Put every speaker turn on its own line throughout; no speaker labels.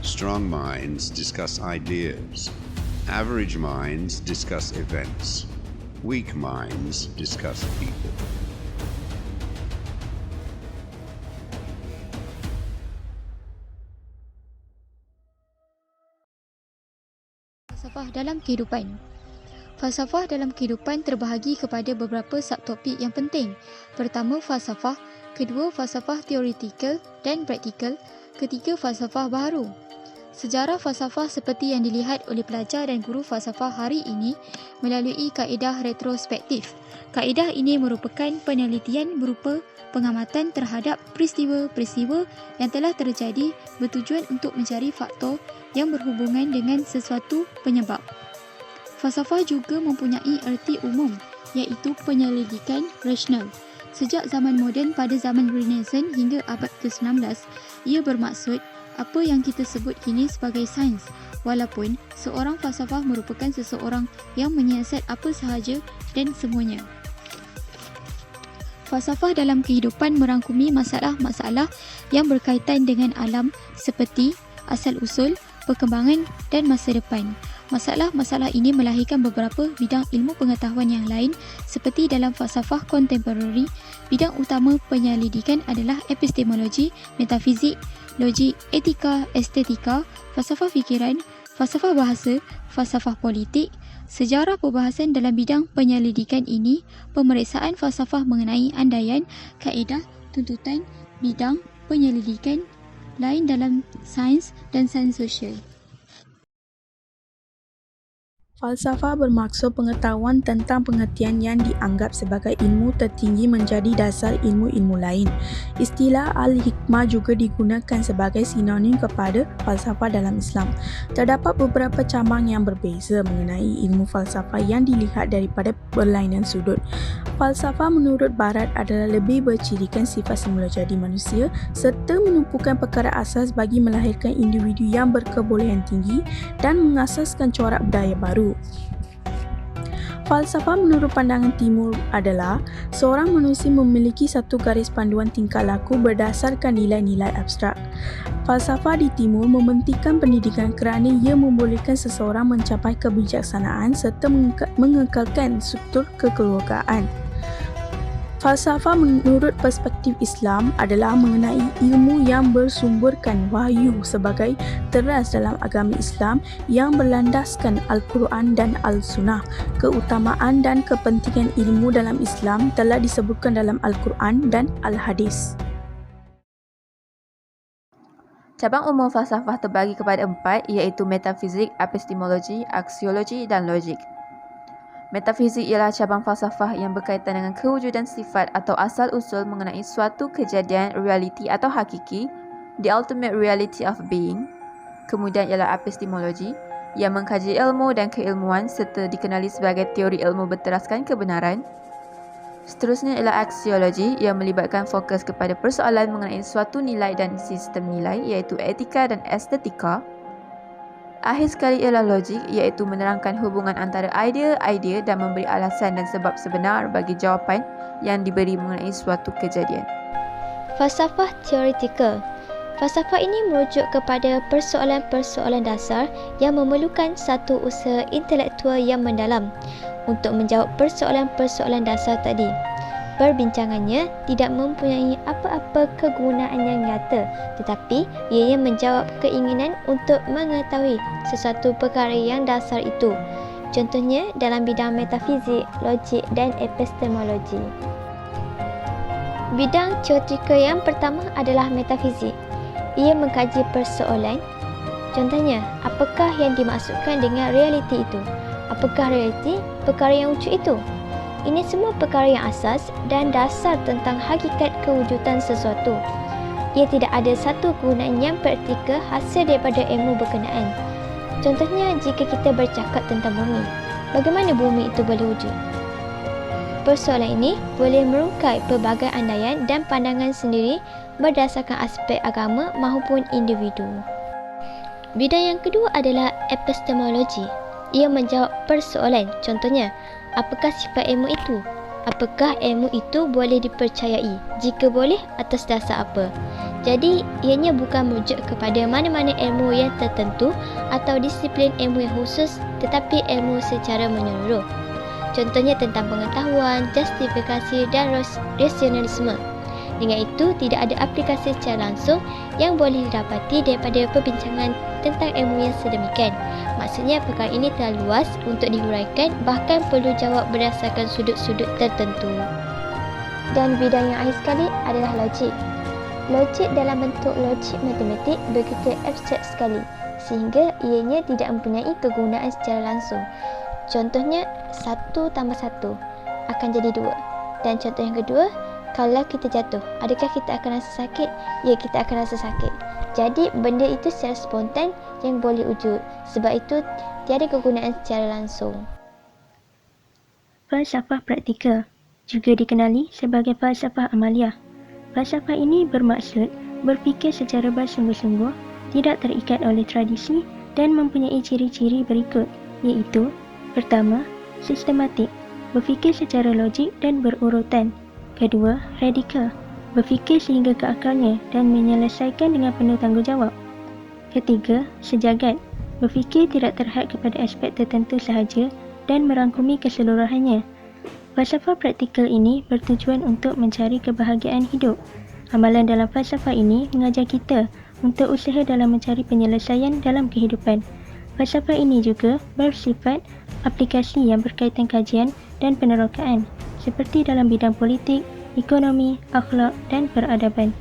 Strong minds discuss ideas. Average minds discuss events. Weak minds discuss people.
Falsafah dalam kehidupan. Falsafah dalam kehidupan terbahagi kepada beberapa subtopik yang penting. Pertama, falsafah. Kedua, falsafah teoretikal dan praktikal. Ketiga, falsafah baharu. Sejarah falsafah seperti yang dilihat oleh pelajar dan guru falsafah hari ini melalui kaedah retrospektif. Kaedah ini merupakan penelitian berupa pengamatan terhadap peristiwa-peristiwa yang telah terjadi bertujuan untuk mencari faktor yang berhubungan dengan sesuatu penyebab. Falsafah juga mempunyai erti umum, iaitu penyelidikan rasional. Sejak zaman moden pada zaman Renaissance hingga abad ke-19, ia bermaksud apa yang kita sebut kini sebagai sains, walaupun seorang falsafah merupakan seseorang yang menyiasat apa sahaja dan semuanya. Falsafah dalam kehidupan merangkumi masalah-masalah yang berkaitan dengan alam seperti asal-usul, perkembangan dan masa depan. Masalah-masalah ini melahirkan beberapa bidang ilmu pengetahuan yang lain seperti dalam falsafah kontemporari, bidang utama penyelidikan adalah epistemologi, metafizik, logik, etika, estetika, falsafah fikiran, falsafah bahasa, falsafah politik. Sejarah perbahasan dalam bidang penyelidikan ini, pemeriksaan falsafah mengenai andaian, kaedah, tuntutan, bidang penyelidikan lain dalam sains dan sains sosial.
Falsafah bermaksud pengetahuan tentang pengertian yang dianggap sebagai ilmu tertinggi menjadi dasar ilmu-ilmu lain. Istilah al-hikmah juga digunakan sebagai sinonim kepada falsafah dalam Islam. Terdapat beberapa cabang yang berbeza mengenai ilmu falsafah yang dilihat daripada berlainan sudut. Falsafah menurut Barat adalah lebih bercirikan sifat semula jadi manusia serta menumpukan perkara asas bagi melahirkan individu yang berkebolehan tinggi dan mengasaskan corak budaya baru. Falsafah menurut pandangan timur adalah seorang manusia memiliki satu garis panduan tingkah laku berdasarkan nilai-nilai abstrak. Falsafah di timur mementingkan pendidikan kerana ia membolehkan seseorang mencapai kebijaksanaan serta mengekalkan struktur kekeluargaan. Falsafah menurut perspektif Islam adalah mengenai ilmu yang bersumberkan wahyu sebagai teras dalam agama Islam yang berlandaskan Al-Quran dan Al-Sunnah. Keutamaan dan kepentingan ilmu dalam Islam telah disebutkan dalam Al-Quran dan Al-Hadis.
Cabang umum falsafah terbagi kepada 4 iaitu metafizik, epistemologi, aksiologi dan logik. Metafizik ialah cabang falsafah yang berkaitan dengan kewujudan sifat atau asal-usul mengenai suatu kejadian, realiti atau hakiki, the ultimate reality of being. Kemudian ialah epistemologi yang mengkaji ilmu dan keilmuan serta dikenali sebagai teori ilmu berteraskan kebenaran. Seterusnya ialah aksiologi yang melibatkan fokus kepada persoalan mengenai suatu nilai dan sistem nilai iaitu etika dan estetika. Akhir sekali ialah logik iaitu menerangkan hubungan antara idea-idea dan memberi alasan dan sebab sebenar bagi jawapan yang diberi mengenai suatu kejadian.
Falsafah teoretikal. Falsafah ini merujuk kepada persoalan-persoalan dasar yang memerlukan satu usaha intelektual yang mendalam untuk menjawab persoalan-persoalan dasar tadi. Perbincangannya tidak mempunyai apa-apa kegunaan yang nyata, tetapi ianya menjawab keinginan untuk mengetahui sesuatu perkara yang dasar itu. Contohnya dalam bidang metafizik, logik dan epistemologi. Bidang teoretikal yang pertama adalah metafizik. Ia mengkaji persoalan. Contohnya, apakah yang dimaksudkan dengan realiti itu? Apakah realiti perkara yang wujud itu? Ini semua perkara yang asas dan dasar tentang hakikat kewujudan sesuatu. Ia tidak ada satu kegunaan yang praktikal hasil daripada ilmu berkenaan. Contohnya, jika kita bercakap tentang bumi, bagaimana bumi itu boleh wujud? Persoalan ini boleh merungkai pelbagai andaian dan pandangan sendiri berdasarkan aspek agama maupun individu. Bidang yang kedua adalah epistemologi. Ia menjawab persoalan. Contohnya, apakah sifat ilmu itu? Apakah ilmu itu boleh dipercayai? Jika boleh, atas dasar apa? Jadi, ianya bukan merujuk kepada mana-mana ilmu yang tertentu atau disiplin ilmu yang khusus, tetapi ilmu secara menyeluruh. Contohnya tentang pengetahuan, justifikasi dan rasionalisme. Dengan itu, tidak ada aplikasi secara langsung yang boleh didapati daripada perbincangan tentang ilmu yang sedemikian. Maksudnya, perkara ini terlalu luas untuk dihuraikan, bahkan perlu jawab berdasarkan sudut-sudut tertentu. Dan bidang yang akhir sekali adalah logik. Logik dalam bentuk logik matematik begitu abstrak sekali, sehingga ianya tidak mempunyai kegunaan secara langsung. Contohnya, 1 tambah 1 akan jadi 2. Dan contoh yang kedua, kalau kita jatuh, adakah kita akan rasa sakit? Ya, kita akan rasa sakit. Jadi, benda itu secara spontan yang boleh wujud. Sebab itu, tiada kegunaan secara langsung.
Falsafah praktikal juga dikenali sebagai falsafah amaliah. Falsafah ini bermaksud berfikir secara bersungguh-sungguh, tidak terikat oleh tradisi dan mempunyai ciri-ciri berikut, iaitu: pertama, sistematik, berfikir secara logik dan berurutan. Kedua, radikal, berfikir sehingga ke akarnya dan menyelesaikan dengan penuh tanggungjawab. Ketiga, sejagat, berfikir tidak terhad kepada aspek tertentu sahaja dan merangkumi keseluruhannya. Falsafah praktikal ini bertujuan untuk mencari kebahagiaan hidup. Amalan dalam falsafah ini mengajar kita untuk usaha dalam mencari penyelesaian dalam kehidupan. Falsafah ini juga bersifat aplikasi yang berkaitan kajian dan penerokaan, seperti dalam bidang politik, ekonomi, akhlak dan peradaban.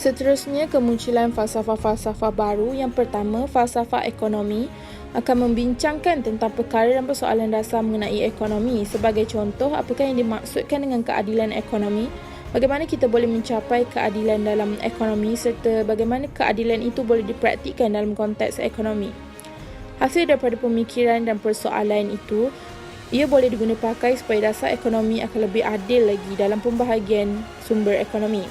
Seterusnya, kemunculan falsafah-falsafah baru. Yang pertama, falsafah ekonomi akan membincangkan tentang perkara dan persoalan dasar mengenai ekonomi. Sebagai contoh, apakah yang dimaksudkan dengan keadilan ekonomi, bagaimana kita boleh mencapai keadilan dalam ekonomi, serta bagaimana keadilan itu boleh dipraktikkan dalam konteks ekonomi. Hasil daripada pemikiran dan persoalan itu, ia boleh diguna pakai supaya dasar ekonomi akan lebih adil lagi dalam pembahagian sumber ekonomi.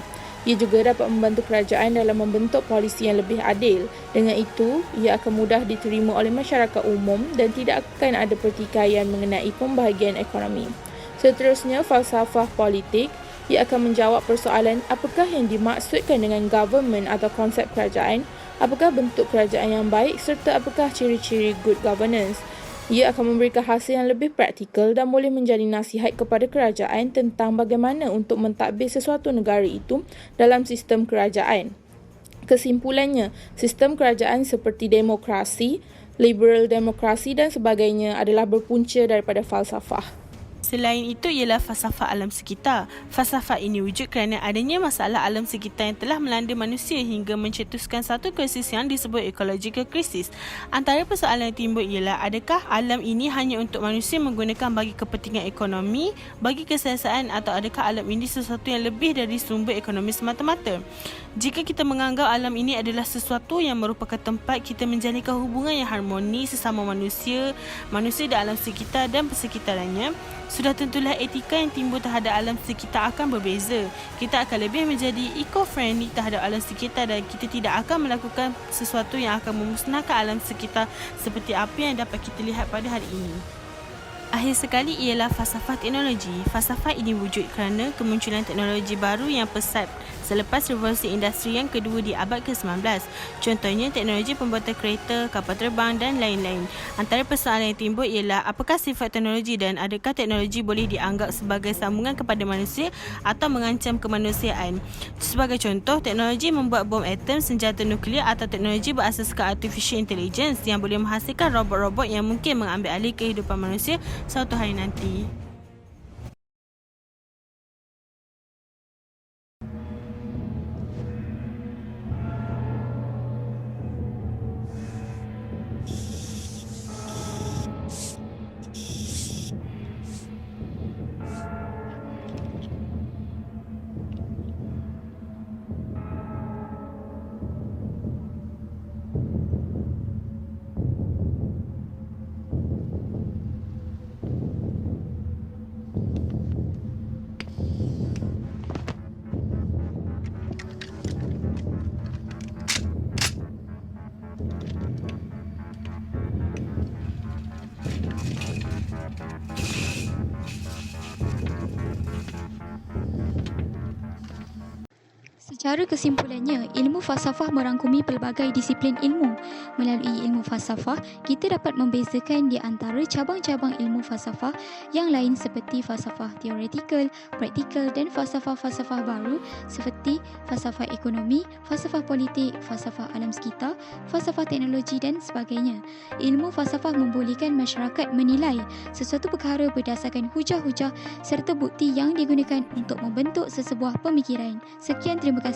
Ia juga dapat membantu kerajaan dalam membentuk polisi yang lebih adil. Dengan itu, ia akan mudah diterima oleh masyarakat umum dan tidak akan ada pertikaian mengenai pembahagian ekonomi. Seterusnya, falsafah politik. Ia akan menjawab persoalan apakah yang dimaksudkan dengan government atau konsep kerajaan, apakah bentuk kerajaan yang baik serta apakah ciri-ciri good governance. Ia akan memberikan hasil yang lebih praktikal dan boleh menjadi nasihat kepada kerajaan tentang bagaimana untuk mentadbir sesuatu negara itu dalam sistem kerajaan. Kesimpulannya, sistem kerajaan seperti demokrasi, liberal demokrasi dan sebagainya adalah berpunca daripada falsafah.
Selain itu ialah falsafah alam sekitar. Falsafah ini wujud kerana adanya masalah alam sekitar yang telah melanda manusia hingga mencetuskan satu krisis yang disebut ecological crisis. Antara persoalan yang timbul ialah adakah alam ini hanya untuk manusia menggunakan bagi kepentingan ekonomi, bagi keselesaan, atau adakah alam ini sesuatu yang lebih dari sumber ekonomi semata-mata? Jika kita menganggap alam ini adalah sesuatu yang merupakan tempat kita menjalinkan hubungan yang harmoni sesama manusia, manusia di alam sekitar dan persekitarannya, sudah tentulah etika yang timbul terhadap alam sekitar akan berbeza. Kita akan lebih menjadi eco-friendly terhadap alam sekitar dan kita tidak akan melakukan sesuatu yang akan memusnahkan alam sekitar seperti apa yang dapat kita lihat pada hari ini. Akhir sekali ialah falsafah teknologi. Falsafah ini wujud kerana kemunculan teknologi baru yang pesat selepas revolusi industri yang kedua di abad ke-19. Contohnya teknologi pembuatan kereta, kapal terbang dan lain-lain. Antara persoalan yang timbul ialah apakah sifat teknologi dan adakah teknologi boleh dianggap sebagai sambungan kepada manusia atau mengancam kemanusiaan. Sebagai contoh, teknologi membuat bom atom, senjata nuklear atau teknologi berasaskan artificial intelligence yang boleh menghasilkan robot-robot yang mungkin mengambil alih kehidupan manusia suatu hari nanti.
Secara kesimpulannya, ilmu falsafah merangkumi pelbagai disiplin ilmu. Melalui ilmu falsafah, kita dapat membezakan di antara cabang-cabang ilmu falsafah yang lain seperti falsafah teoretikal, praktikal dan falsafah-falsafah baru seperti falsafah ekonomi, falsafah politik, falsafah alam sekitar, falsafah teknologi dan sebagainya. Ilmu falsafah membolehkan masyarakat menilai sesuatu perkara berdasarkan hujah-hujah serta bukti yang digunakan untuk membentuk sesebuah pemikiran. Sekian, terima kasih.